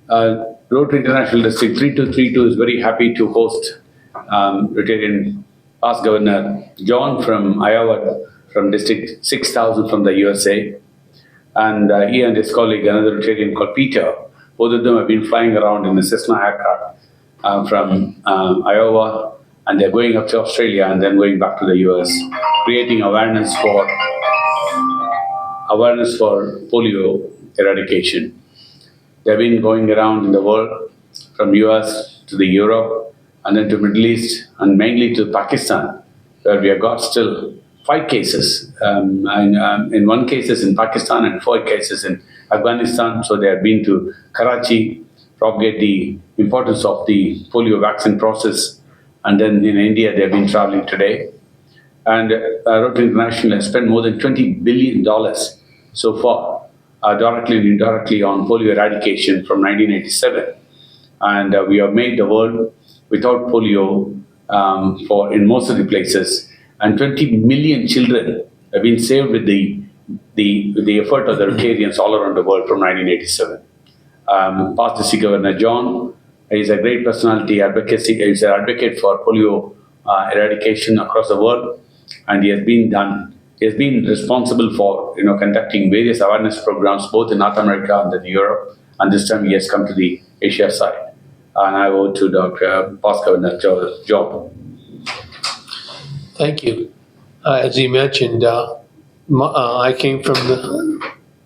Rotary International District 3232 is very happy to host Rotarian past Governor John from Iowa, from District 6000 from the USA. And he and his colleague, another Rotarian called Peter, both of them have been flying around in a Cessna aircraft from Iowa, and they're going up to Australia and then going back to the US, creating awareness for polio eradication. They've been going around in the world, from US to the Europe, and then to Middle East, and mainly to Pakistan, where we have got still 5 cases. In 1 cases in Pakistan and 4 cases in Afghanistan. So they have been to Karachi, propagate the importance of the polio vaccine process. And then in India, they have been traveling today. And Rotary International has spent more than $20 billion so far, directly and indirectly, on polio eradication from 1987. And we have made the world without polio in most of the places. And 20 million children have been saved with the effort of the Rotarians all around the world from 1987. Past District Governor John is a great personality, advocacy. He's an advocate for polio eradication across the world, and he has been responsible for conducting various awareness programs both in North America and in Europe. And this time he has come to the Asia side. And I owe to Dr. Past Governor John. Thank you. As he mentioned, I came from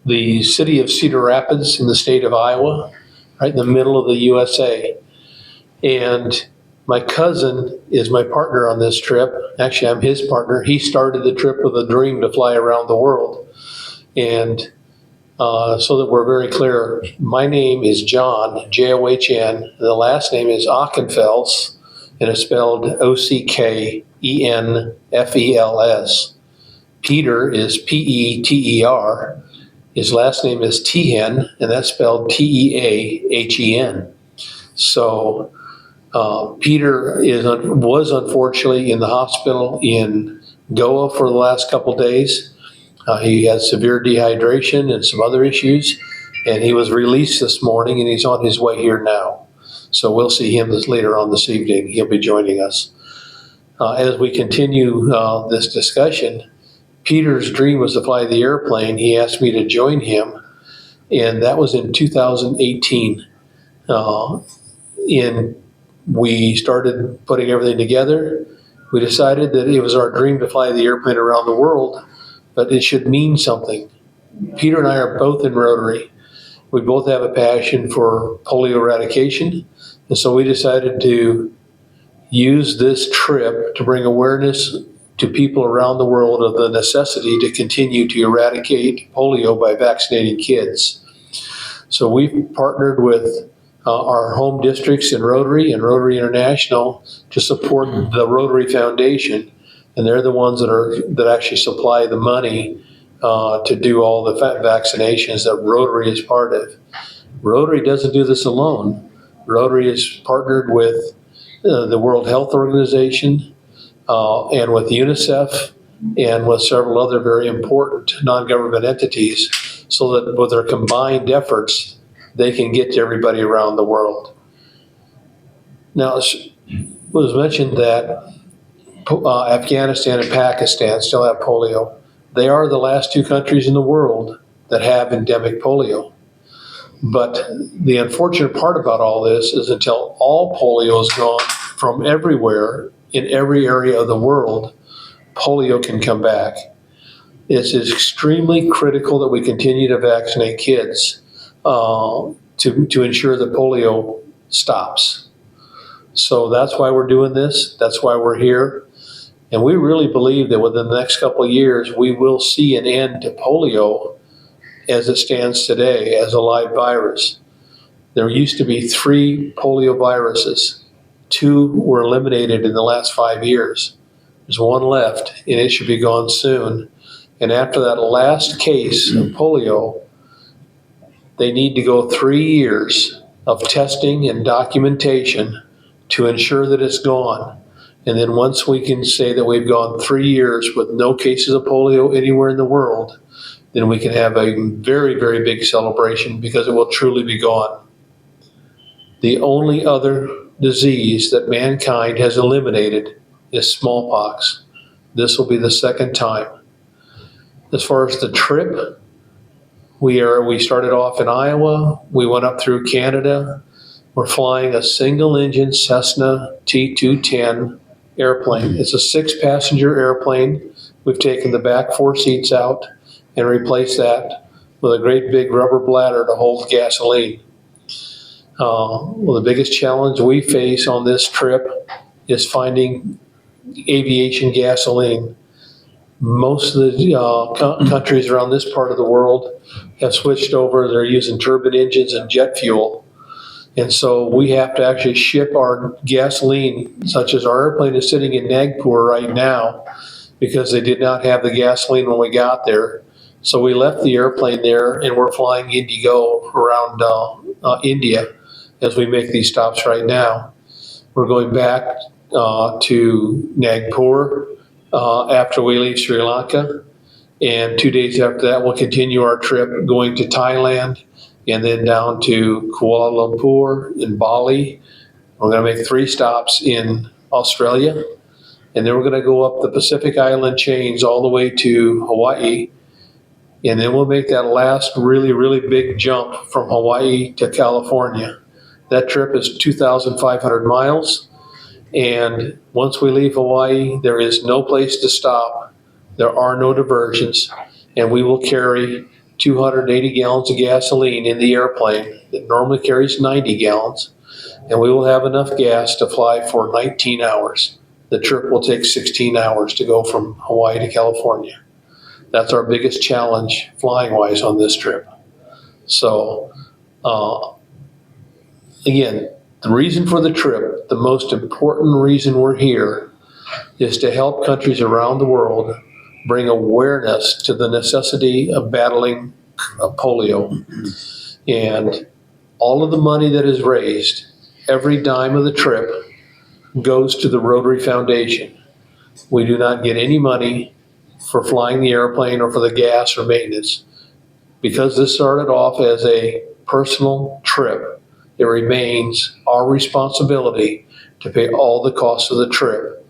the city of Cedar Rapids in the state of Iowa, right in the middle of the USA. And my cousin is my partner on this trip. Actually, I'm his partner. He started the trip with a dream to fly around the world. And so that we're very clear, my name is John, John. The last name is Ockenfels, and it's spelled Ockenfels. Peter is Peter. His last name is Teahen, and that's spelled Teahen. So Peter was unfortunately in the hospital in Goa for the last couple days. He had severe dehydration and some other issues, and he was released this morning, and he's on his way here now. So we'll see him later on this evening. He'll be joining us. As we continue this discussion, Peter's dream was to fly the airplane. He asked me to join him, and that was in 2018. We started putting everything together. We decided that it was our dream to fly the airplane around the world, but it should mean something. Peter and I are both in Rotary. We both have a passion for polio eradication, and so we decided to use this trip to bring awareness to people around the world of the necessity to continue to eradicate polio by vaccinating kids. So we've partnered with our home districts in Rotary and Rotary International to support the Rotary Foundation, and they're the ones that actually supply the money to do all the vaccinations that Rotary is part of. Rotary doesn't do this alone. Rotary is partnered with the World Health Organization and with UNICEF and with several other very important non-government entities, so that with their combined efforts, they can get to everybody around the world. Now, it was mentioned that Afghanistan and Pakistan still have polio. They are the last 2 countries in the world that have endemic polio. But the unfortunate part about all this is until all polio is gone from everywhere in every area of the world, polio can come back. It's extremely critical that we continue to vaccinate kids to ensure that polio stops. So that's why we're doing this. That's why we're here. And we really believe that within the next couple of years, we will see an end to polio as it stands today as a live virus. There used to be 3 polio viruses. 2 were eliminated in the last 5 years. There's 1 left, and it should be gone soon. And after that last case of polio, they need to go 3 years of testing and documentation to ensure that it's gone. And then once we can say that we've gone 3 years with no cases of polio anywhere in the world, then we can have a very, very big celebration, because it will truly be gone. The only other disease that mankind has eliminated is smallpox. This will be the second time. As far as the trip, we started off in Iowa. We went up through Canada. We're flying a single engine Cessna T210 airplane. It's a 6-passenger airplane. We've taken the back 4 seats out and replaced that with a great big rubber bladder to hold gasoline. Well, the biggest challenge we face on this trip is finding aviation gasoline. Most of the countries around this part of the world have switched over. They're using turbine engines and jet fuel. And so we have to actually ship our gasoline, such as our airplane is sitting in Nagpur right now, because they did not have the gasoline when we got there. So we left the airplane there and we're flying Indigo around India as we make these stops right now. We're going back to Nagpur after we leave Sri Lanka. And 2 days after that, we'll continue our trip going to Thailand and then down to Kuala Lumpur and Bali. We're going to make 3 stops in Australia. And then we're going to go up the Pacific Island chains all the way to Hawaii. And then we'll make that last really, really big jump from Hawaii to California. That trip is 2,500 miles. And once we leave Hawaii, there is no place to stop. There are no diversions. And we will carry 280 gallons of gasoline in the airplane that normally carries 90 gallons. And we will have enough gas to fly for 19 hours. The trip will take 16 hours to go from Hawaii to California. That's our biggest challenge flying-wise on this trip. So, again, the reason for the trip, the most important reason we're here, is to help countries around the world bring awareness to the necessity of battling polio. And all of the money that is raised, every dime of the trip, goes to the Rotary Foundation. We do not get any money for flying the airplane or for the gas or maintenance. Because this started off as a personal trip, it remains our responsibility to pay all the costs of the trip.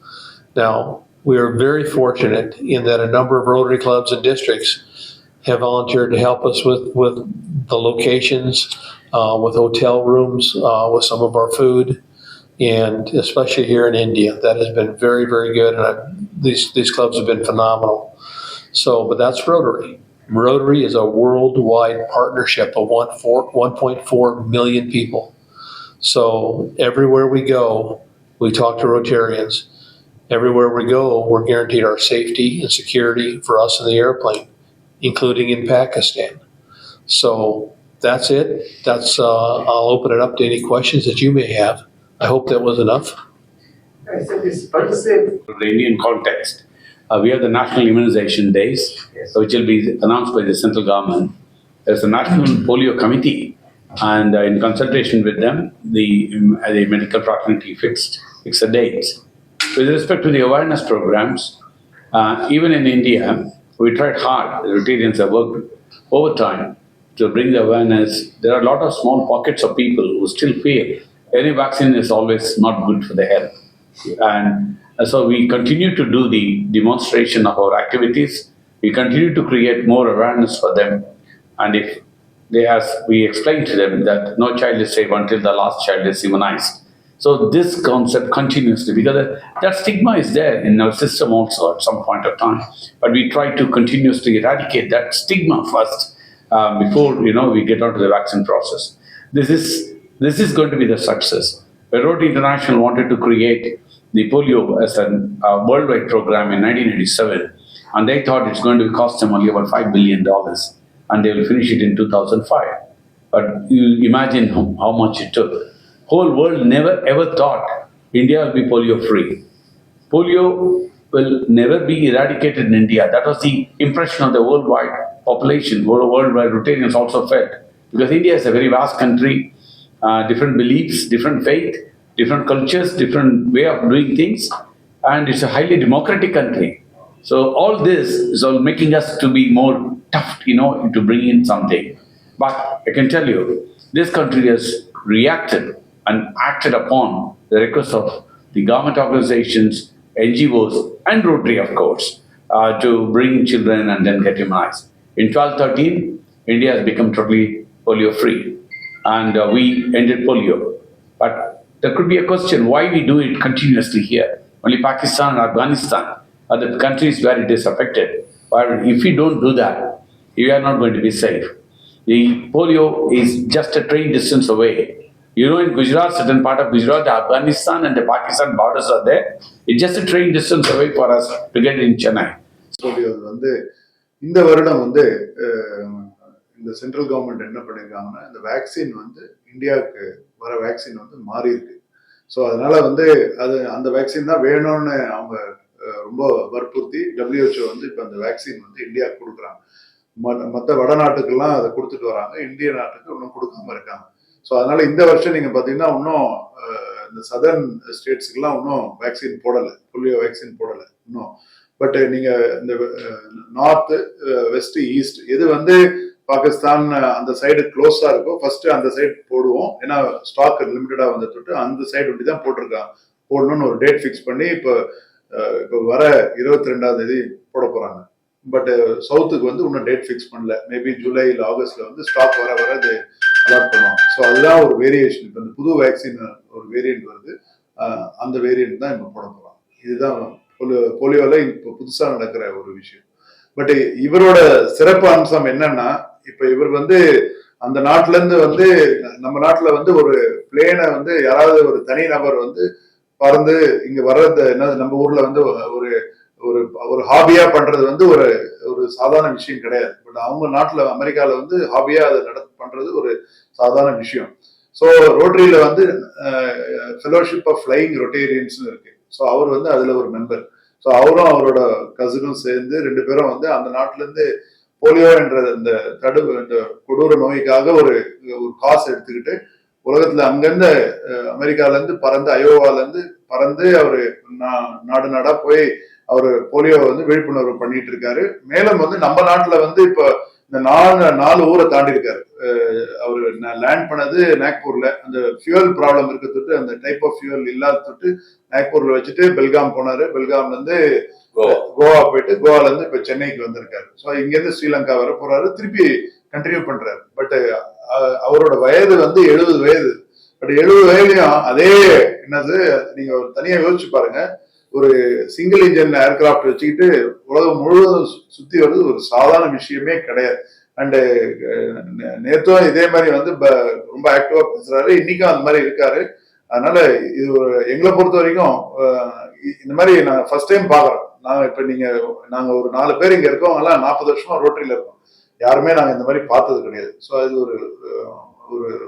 Now, we are very fortunate in that a number of Rotary clubs and districts have volunteered to help us with the locations, with hotel rooms, with some of our food, and especially here in India. That has been very, very good, and these clubs have been phenomenal. So, but that's Rotary. Rotary is a worldwide partnership of 1.4 million people. So everywhere we go, we talk to Rotarians. Everywhere we go, we're guaranteed our safety and security for us in the airplane, including in Pakistan. So that's it. I'll open it up to any questions that you may have. I hope that was enough. I said this, but the Indian context. We have the National Immunization Days, which will be announced by the central government. There's a National Polio Committee, and in consultation with them, the medical fraternity fixed the dates. With respect to the awareness programs, even in India, we tried hard. The Rotarians have worked overtime to bring the awareness. There are a lot of small pockets of people who still feel any vaccine is always not good for the health. And so we continue to do the demonstration of our activities. We continue to create more awareness for them. And if they ask, we explain to them that no child is safe until the last child is immunized. So this concept continuously, because that stigma is there in our system also at some point of time. But we try to continuously eradicate that stigma first before we get onto the vaccine process. This is going to be the success. Rotary International wanted to create the polio as a worldwide program in 1987, and they thought it's going to cost them only about $5 billion, and they will finish it in 2005. But you imagine how much it took. Whole world never ever thought India will be polio free. Polio will never be eradicated in India. That was the impression of the worldwide population, worldwide Rotarians also felt. Because India is a very vast country, different beliefs, different faith, different cultures, different way of doing things, and it's a highly democratic country. So all this is all making us to be more tough, to bring in something. But I can tell you, this country has reacted and acted upon the request of the government organizations, NGOs, and Rotary, of course, to bring children and then get immunized. In 1213, India has become totally polio free, and we ended polio. But there could be a question why we do it continuously here. Only Pakistan and Afghanistan are the countries where it is affected. But if we don't do that, we are not going to be safe. The polio is just a train distance away. You know, in Gujarat, certain part of Gujarat, the Afghanistan and the Pakistan borders are there. It's just a train distance away for us to get in Chennai. போலியோது வந்து இந்த வருடம் வந்து இந்த central government என்ன பண்ணியிருக்காங்கன்னா இந்த vaccine வந்து இந்தியாவுக்கு வர வேக்சின் வந்து மாறி இருக்கு. ஸோ அதனால வந்து அது அந்த வேக்சின் தான் வேணும்னு அவங்க ரொம்ப வற்புறுத்தி WHO வந்து இப்போ அந்த வேக்சின் வந்து இந்தியாவுக்கு கொடுக்குறாங்க. மற்ற வடநாட்டுக்கெல்லாம் அதை கொடுத்துட்டு வராங்க, இந்திய நாட்டுக்கு இன்னும் கொடுக்காம இருக்காங்க. ஸோ அதனால இந்த வருஷம் நீங்க பாத்தீங்கன்னா இன்னும் இந்த சதர்ன் ஸ்டேட்ஸுக்கெல்லாம் இன்னும் வேக்சின் போடலை, போலியோ வேக்சின் போடலை இன்னும். பட் நீங்க இந்த நார்த், வெஸ்ட், ஈஸ்ட் எது வந்து பாகிஸ்தான் அந்த சைடு க்ளோஸா இருக்கோ ஃபர்ஸ்ட் அந்த சைடு போடுவோம். ஏன்னா ஸ்டாக் லிமிட்டடா வந்து தொட்டு அந்த சைடு ஒட்டி தான் போட்டிருக்காங்க. போடணும்னு ஒரு டேட் ஃபிக்ஸ் பண்ணி இப்போ வர 22ஆம் தேதி போட போறாங்க. பட் சவுத்துக்கு வந்து இன்னும் டேட் ஃபிக்ஸ் பண்ணல. மேபி ஜூலை இல்லை ஆகஸ்ட்ல வந்து ஸ்டாக் வர அது அலாட் பண்ணுவாங்க. ஸோ அதுதான் ஒரு வேரியேஷன். இப்போ இந்த புது வேக்சின் ஒரு வேரியன்ட் வருது, அந்த வேரியன்ட் தான் இப்போ போட போறாங்க. இதுதான் போலியோல இப்போ புதுசா நடக்கிற ஒரு விஷயம். பட் இவரோட சிறப்பு அம்சம் என்னன்னா, இப்ப இவர் வந்து அந்த நாட்டுல இருந்து வந்து நம்ம நாட்டுல வந்து ஒரு பிளேனை வந்து யாராவது ஒரு தனி நபர் வந்து பறந்து இங்க வர்றது என்ன நம்ம ஊர்ல வந்து ஒரு ஒரு ஒரு ஹாபியா பண்றது வந்து ஒரு ஒரு சாதாரண விஷயம் கிடையாது. பட் அவங்க நாட்டுல அமெரிக்கால வந்து ஹாபியா அதை பண்றது ஒரு சாதாரண விஷயம். ஸோ ரோட்டரியில வந்து ஃபெலோஷிப் ஆஃப் ஃப்ளையிங் ரொட்டேரியன்ஸ் இருக்கு. ஸோ அவர் வந்து அதுல ஒரு மெம்பர். ஸோ அவரும் அவரோட கசினும் சேர்ந்து 2 பேரும் வந்து அந்த நாட்டுல இருந்து போலியோ என்ற இந்த இந்த கொடூர நோய்க்காக ஒரு காசு எடுத்துக்கிட்டு உலகத்துல அங்கிருந்து அமெரிக்கால இருந்து பறந்து அயோவால இருந்து பறந்து அவரு நாடா போய் அவரு போலியோ வந்து விழிப்புணர்வு பண்ணிட்டு இருக்காரு. மேலும் வந்து நம்ம நாட்டுல வந்து இப்ப இந்த 4 ஊரை தாண்டி இருக்காரு. அவரு லேண்ட் பண்ணது நாக்பூர்ல. அந்த ஃபியூவல் ப்ராப்ளம் இருக்க தொட்டு அந்த டைப் ஆஃப் ஃபியூவல் இல்லாத தொட்டு நாக்பூர்ல வச்சுட்டு பெல்காம் போனாரு. பெல்காம்ல இருந்து கோவா போயிட்டு கோவால இருந்து இப்ப சென்னைக்கு வந்திருக்காரு. ஸோ இங்க இருந்து ஸ்ரீலங்கா வர போறாரு, திருப்பி கண்டினியூ பண்றாரு. பட் அவரோட வயது வந்து 70 வயது. பட் 70 வயதுலயும் அதே என்னது நீங்க தனியா யோசிச்சு பாருங்க. ஒரு சிங்கிள் இன்ஜின் ஏர்கிராப்ட் வச்சுக்கிட்டு உலகம் முழுவதும் சுத்தி வருது ஒரு சாதாரண விஷயமே கிடையாது. அண்டு நேத்தும் இதே மாதிரி வந்து ரொம்ப ஆக்டிவா பேசுறாரு, இன்னைக்கும் அந்த மாதிரி இருக்காரு. அதனால இது ஒரு எங்களை பொறுத்த வரைக்கும் இந்த மாதிரி நாங்க ஃபர்ஸ்ட் டைம் பாக்குறோம். நாங்க ஒரு 4 பேர் இங்க இருக்கோம், எல்லாம் 40 வருஷமா ரோட்டரியில இருக்கோம். யாருமே நாங்க இந்த மாதிரி பார்த்தது கிடையாது. ஸோ இது ஒரு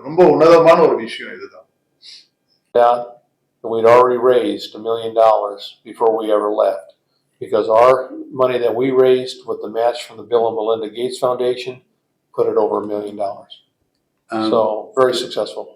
ரொம்ப உன்னதமான ஒரு விஷயம் இதுதான். We'd already raised $1 million before we ever left, because our money that we raised with the match from the Bill and Melinda Gates Foundation put it over $1 million. So very successful.